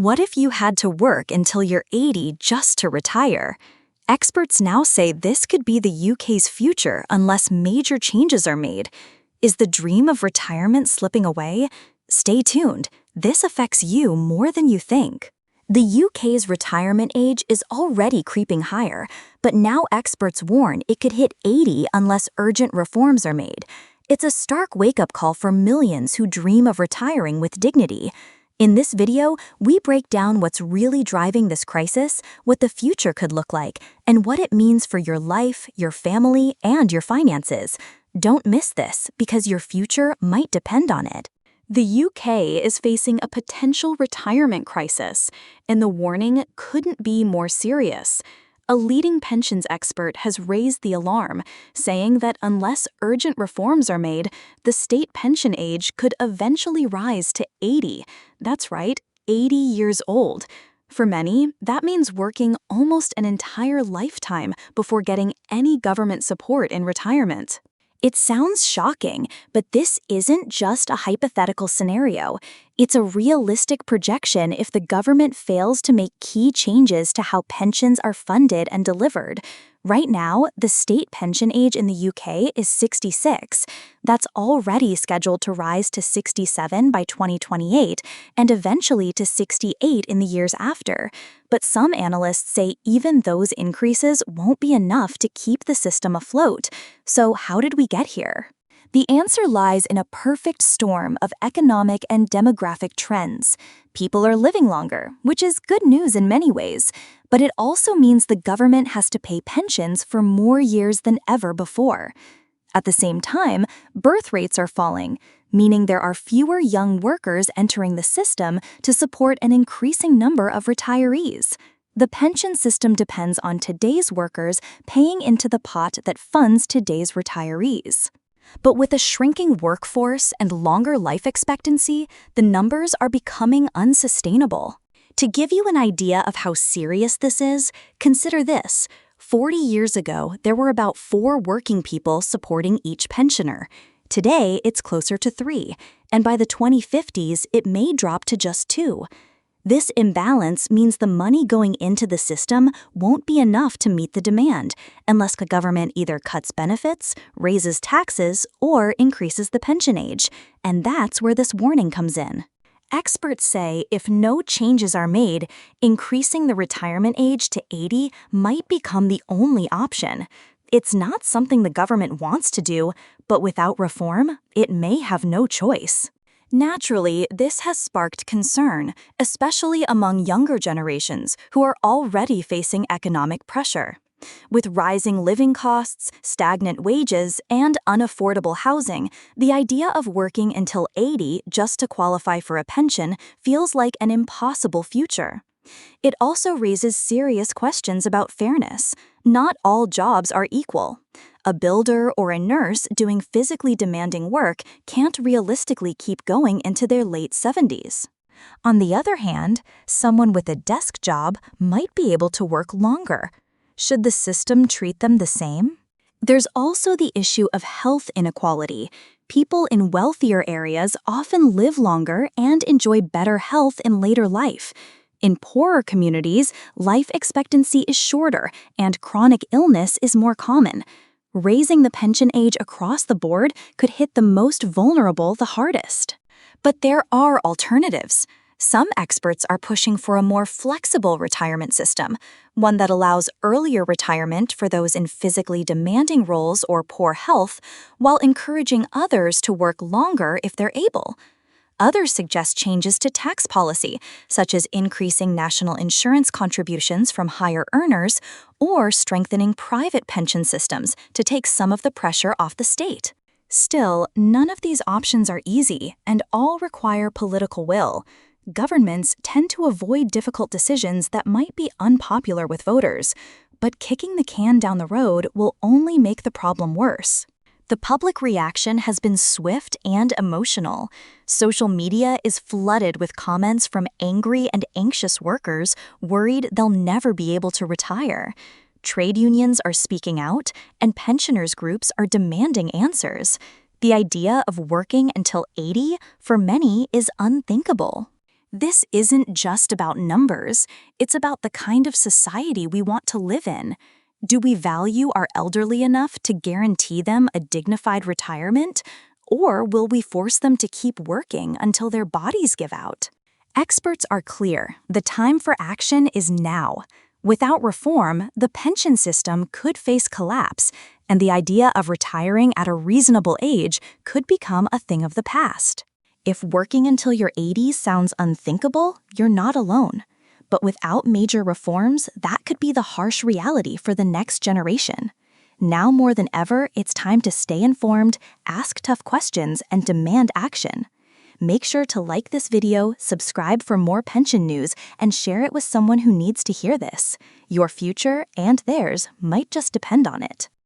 What if you had to work until you're 80 just to retire? Experts now say this could be the UK's future unless major changes are made. Is the dream of retirement slipping away? Stay tuned. This affects you more than you think. The UK's retirement age is already creeping higher, but now experts warn it could hit 80 unless urgent reforms are made. It's a stark wake-up call for millions who dream of retiring with dignity. In this video, we break down what's really driving this crisis, what the future could look like, and what it means for your life, your family, and your finances. Don't miss this, because your future might depend on it. The UK is facing a potential retirement crisis, and the warning couldn't be more serious. A leading pensions expert has raised the alarm, saying that unless urgent reforms are made, the state pension age could eventually rise to 80. That's right, 80 years old. For many, that means working almost an entire lifetime before getting any government support in retirement. It sounds shocking, but this isn't just a hypothetical scenario. It's a realistic projection if the government fails to make key changes to how pensions are funded and delivered. Right now, the state pension age in the UK is 66. That's already scheduled to rise to 67 by 2028 and eventually to 68 in the years after. But some analysts say even those increases won't be enough to keep the system afloat. So how did we get here? The answer lies in a perfect storm of economic and demographic trends. People are living longer, which is good news in many ways, but it also means the government has to pay pensions for more years than ever before. At the same time, birth rates are falling, meaning there are fewer young workers entering the system to support an increasing number of retirees. The pension system depends on today's workers paying into the pot that funds today's retirees. But with a shrinking workforce and longer life expectancy, the numbers are becoming unsustainable. To give you an idea of how serious this is, consider this. 40 years ago, there were about 4 working people supporting each pensioner. Today, it's closer to 3, and by the 2050s, it may drop to just 2. This imbalance means the money going into the system won't be enough to meet the demand unless the government either cuts benefits, raises taxes, or increases the pension age. And that's where this warning comes in. Experts say if no changes are made, increasing the retirement age to 80 might become the only option. It's not something the government wants to do, but without reform, it may have no choice. Naturally, this has sparked concern, especially among younger generations who are already facing economic pressure. With rising living costs, stagnant wages, and unaffordable housing, the idea of working until 80 just to qualify for a pension feels like an impossible future. It also raises serious questions about fairness. Not all jobs are equal. A builder or a nurse doing physically demanding work can't realistically keep going into their late 70s. On the other hand, someone with a desk job might be able to work longer. Should the system treat them the same? There's also the issue of health inequality. People in wealthier areas often live longer and enjoy better health in later life. In poorer communities, life expectancy is shorter and chronic illness is more common. Raising the pension age across the board could hit the most vulnerable the hardest. But there are alternatives. Some experts are pushing for a more flexible retirement system, one that allows earlier retirement for those in physically demanding roles or poor health, while encouraging others to work longer if they're able. Others suggest changes to tax policy, such as increasing national insurance contributions from higher earners or strengthening private pension systems to take some of the pressure off the state. Still, none of these options are easy and all require political will. Governments tend to avoid difficult decisions that might be unpopular with voters, but kicking the can down the road will only make the problem worse. The public reaction has been swift and emotional. Social media is flooded with comments from angry and anxious workers worried they'll never be able to retire. Trade unions are speaking out, and pensioners groups are demanding answers. The idea of working until 80, for many, is unthinkable. This isn't just about numbers, it's about the kind of society we want to live in. Do we value our elderly enough to guarantee them a dignified retirement? Or will we force them to keep working until their bodies give out? Experts are clear. The time for action is now. Without reform, the pension system could face collapse, and the idea of retiring at a reasonable age could become a thing of the past. If working until your 80s sounds unthinkable, you're not alone. But without major reforms, that could be the harsh reality for the next generation. Now more than ever, it's time to stay informed, ask tough questions, and demand action. Make sure to like this video, subscribe for more pension news, and share it with someone who needs to hear this. Your future and theirs might just depend on it.